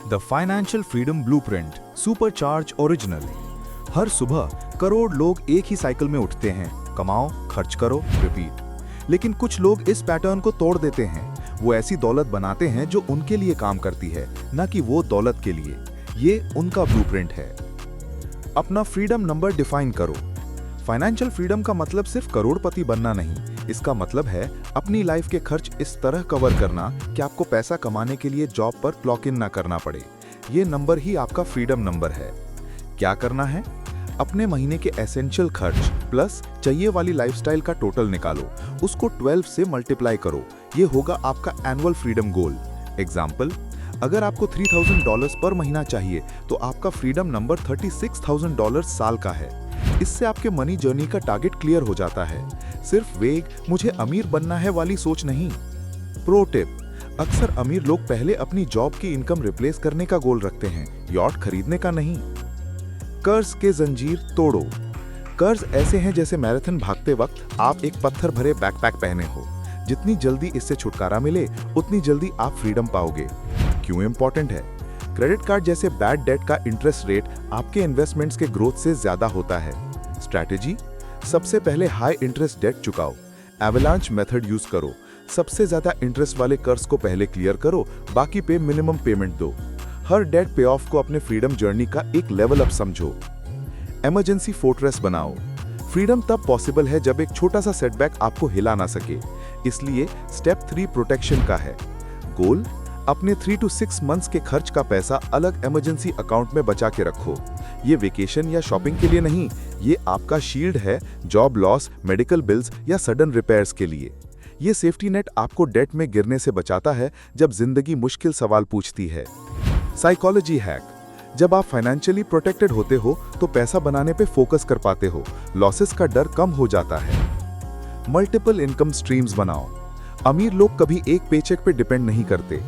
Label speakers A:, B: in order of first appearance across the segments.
A: The financial freedom blueprint supercharge original. हर सुबह करोड़ लोग एक ही साइकिल में उठते हैं, कमाओ, खर्च करो, रिपीट। लेकिन कुछ लोग इस पैटर्न को तोड़ देते हैं। वो ऐसी दौलत बनाते हैं जो उनके लिए काम करती है, न कि वो दौलत के लिए। ये उनका ब्लूप्रिंट है। अपना फ्रीडम नंबर डिफाइन करो। फाइनेंशियल फ्रीडम का मतलब सिर्फ करोड़पति बनना नहीं, इसका मतलब है अपनी लाइफ के खर्च इस तरह कवर करना कि आपको पैसा कमाने के लिए जॉब पर क्लॉक इन ना करना पड़े। ये नंबर ही आपका फ्रीडम नंबर है। क्या करना है? अपने महीने के एसेंशियल खर्च प्लस चाहिए वाली लाइफस्टाइल का टोटल निकालो, उसको 12 से मल्टीप्लाई करो। ये होगा आपका एनुअल फ्रीडम गोल। एग्जाम्पल, अगर आपको $3000 पर महीना चाहिए तो आपका फ्रीडम नंबर $36,000 साल का है। इससे आपके मनी जर्नी का टारगेट क्लियर हो जाता है। सिर्फ वेग मुझे अमीर बनना है वाली सोच नहीं। प्रो टिप, अक्सर अमीर लोग पहले अपनी जॉब की इनकम रिप्लेस करने का गोल रखते हैं, यॉट खरीदने का नहीं। कर्ज के जंजीर तोड़ो। कर्ज ऐसे हैं जैसे मैराथन भागते वक्त आप एक पत्थर भरे बैकपैक पहने हो। जितनी जल्दी इससे छुटकारा मिले उतनी जल्दी आप फ्रीडम पाओगे। क्यों इंपॉर्टेंट है? क्रेडिट कार्ड जैसे बैड डेट का इंटरेस्ट रेट आपके इन्वेस्टमेंट्स के ग्रोथ से ज्यादा होता है। स्ट्रैटेजी, सबसे पहले हाई इंटरेस्ट डेट चुकाओ। एवलांच मेथड यूज करो। सबसे ज्यादा इंटरेस्ट वाले कर्ज को पहले क्लियर करो, बाकी पे मिनिमम पेमेंट दो। हर डेट पे ऑफ को अपने फ्रीडम जर्नी का एक लेवल अप समझो। इमरजेंसी फोर्ट्रेस बनाओ। फ्रीडम तब पॉसिबल है जब एक छोटा सा सेटबैक आपको हिला ना सके। इसलिए स्टेप 3 प्रोटेक्शन का है। गोल, अपने 3 to 6 मंथ्स के खर्च का पैसा अलग इमरजेंसी अकाउंट में बचा के रखो। ये वेकेशन या शॉपिंग के लिए नहीं, ये आपका शील्ड है जॉब लॉस, मेडिकल बिल्स या सडन रिपेयर्स के लिए। ये सेफ्टी नेट आपको डेट में गिरने से बचाता है जब जिंदगी मुश्किल सवाल पूछती है। साइकोलॉजी हैक, जब आप फाइनेंशियली प्रोटेक्टेड होते हो तो पैसा बनाने पे फोकस कर पाते हो, लॉसेस का डर कम हो जाता है। मल्टीपल इनकम स्ट्रीम्स बनाओ। अमीर लोग कभी एक पेचेक पे डिपेंड नहीं करते।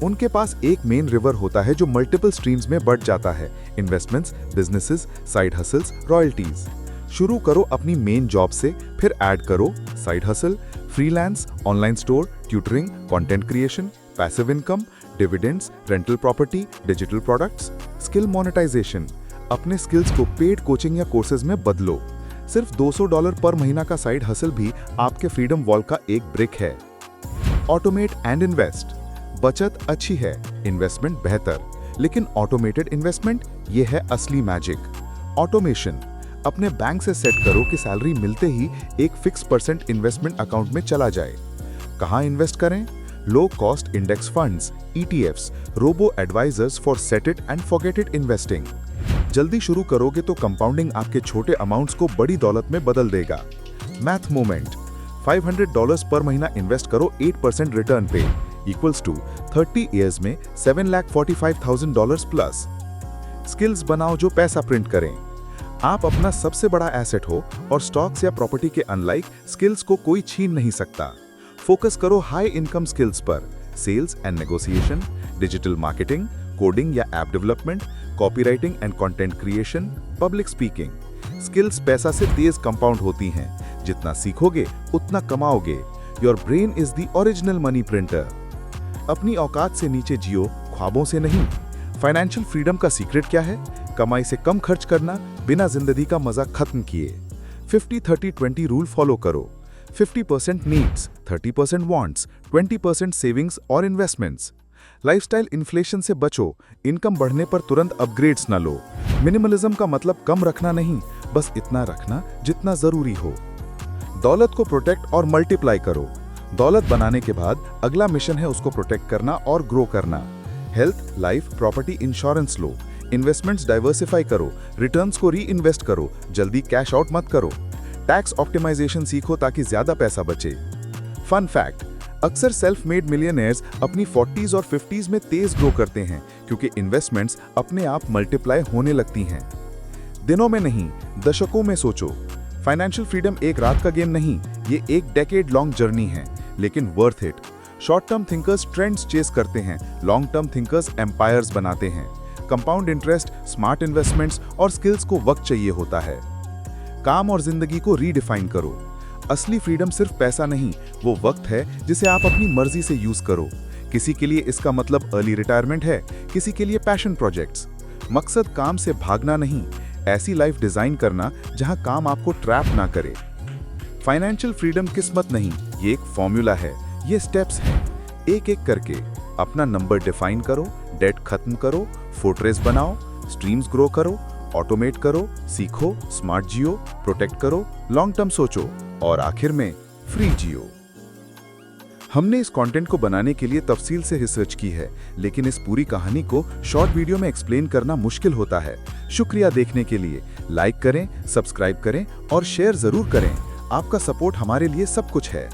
A: उनके पास एक मेन रिवर होता है जो मल्टीपल स्ट्रीम्स में बढ़ जाता है। Investments, businesses, side hustles, royalties. शुरू करो अपनी मेन जॉब से, फिर ऐड करो side hustle, freelance, online store, tutoring, content creation, passive income, dividends, rental property, digital products, skill monetization. अपने स्किल्स को पेड कोचिंग या कोर्सेज में बदलो। सिर्फ $200 पर महीना का साइड हसल भी आपके फ्रीडम वॉल का एक ब्रिक है। Automate and invest. बचत अच्छी है, इन्वेस्टमेंट बेहतर, लेकिन ऑटोमेटेड इन्वेस्टमेंट ये है असली मैजिक। ऑटोमेशन, अपने बैंक से सेट करो कि सैलरी मिलते ही एक फिक्स % इन्वेस्टमेंट अकाउंट में चला जाए। कहां इन्वेस्ट करें? Low cost index funds, ETFs, robo advisors for set it and forget it investing. जल्दी शुरू करोगे तो कंपाउंडिंग आपके छोटे अमाउंट्स को बड़ी दौलत में बदल देगा। मैथ मोमेंट, $500 पर महीना इन्वेस्ट करो 8% रिटर्न पे, इक्वल्स टू 30 ईयर्स में $7,45,000 प्लस। स्किल्स बनाओ जो पैसा प्रिंट करें। आप अपना सबसे बड़ा एसेट हो और स्टॉक्स या प्रॉपर्टी के अनलाइक स्किल्स को कोई छीन नहीं सकता। फोकस करो हाई इनकम स्किल्स पर, sales and negotiation, digital marketing, coding या app development, copywriting and content creation, public speaking. Skills पैसा से तेज कंपाउंड होती हैं। जितना सीखोगे उतना कमाओगे। Your brain is the original money printer. अपनी औकात से नीचे जियो, ख्वाबों से नहीं। फाइनेंशियल फ्रीडम का सीक्रेट क्या है? कमाई से कम खर्च करना, बिना जिंदगी का मजा खत्म किए। 50-30-20 रूल फॉलो करो। 50% नीड्स, 30% वांट्स, 20% सेविंग्स और इन्वेस्टमेंट्स। लाइफस्टाइल इन्फ्लेशन से बचो, इनकम बढ़ने पर तुरंत अपग्रेड्स ना लो। मिनिमलिज्म का मतलब कम रखना नहीं, बस इतना रखना जितना जरूरी हो। दौलत को प्रोटेक्ट और मल्टीप्लाई करो। दौलत बनाने के बाद अगला मिशन है उसको प्रोटेक्ट करना और ग्रो करना। हेल्थ, लाइफ, प्रॉपर्टी इंश्योरेंस लो। इन्वेस्टमेंट्स डाइवर्सिफाई करो, रिटर्न्स को री इन्वेस्ट करो, जल्दी कैश आउट मत करो। टैक्स ऑप्टिमाइजेशन सीखो ताकि ज्यादा पैसा बचे। फन फैक्ट, अक्सर सेल्फ मेड मिलियनेयर्स अपनी 40s और 50s में तेज ग्रो करते हैं क्योंकि इन्वेस्टमेंट्स अपने आप मल्टीप्लाई होने लगती हैं। दिनों में नहीं, दशकों में सोचो। फाइनेंशियल फ्रीडम एक रात का गेम नहीं, ये एक डेकेड लॉन्ग जर्नी है, लेकिन worth it. Short term thinkers trends chase करते हैं, लॉन्ग टर्म थिंकर्स एम्पायर्स बनाते हैं। कंपाउंड इंटरेस्ट, स्मार्ट इन्वेस्टमेंट्स और स्किल्स को वक्त चाहिए होता है। काम और जिंदगी को रीडिफाइन करो। असली फ्रीडम सिर्फ पैसा नहीं, वो वक्त है जिसे आप अपनी मर्जी से यूज करो। किसी के लिए इसका मतलब अर्ली रिटायरमेंट है, किसी के लिए पैशन प्रोजेक्ट्स। मकसद काम से भागना नहीं, ऐसी लाइफ डिजाइन करना जहां काम आपको ट्रैप ना करे। फाइनेंशियल फ्रीडम किस्मत नहीं, ये एक फॉर्मूला है, ये स्टेप्स हैं। एक एक करके अपना नंबर डिफाइन करो, डेट खत्म करो, फोर्ट्रेस बनाओ, स्ट्रीम्स ग्रो करो, ऑटोमेट करो, सीखो, स्मार्ट जियो, प्रोटेक्ट करो, लॉन्ग टर्म सोचो और आखिर में फ्री जियो। हमने इस कंटेंट को बनाने के लिए तफसील से रिसर्च की है, लेकिन इस पूरी कहानी को शॉर्ट वीडियो में एक्सप्लेन करना मुश्किल होता है। शुक्रिया देखने के लिए। लाइक करें, सब्सक्राइब करें और शेयर जरूर करें। आपका सपोर्ट हमारे लिए सब कुछ है।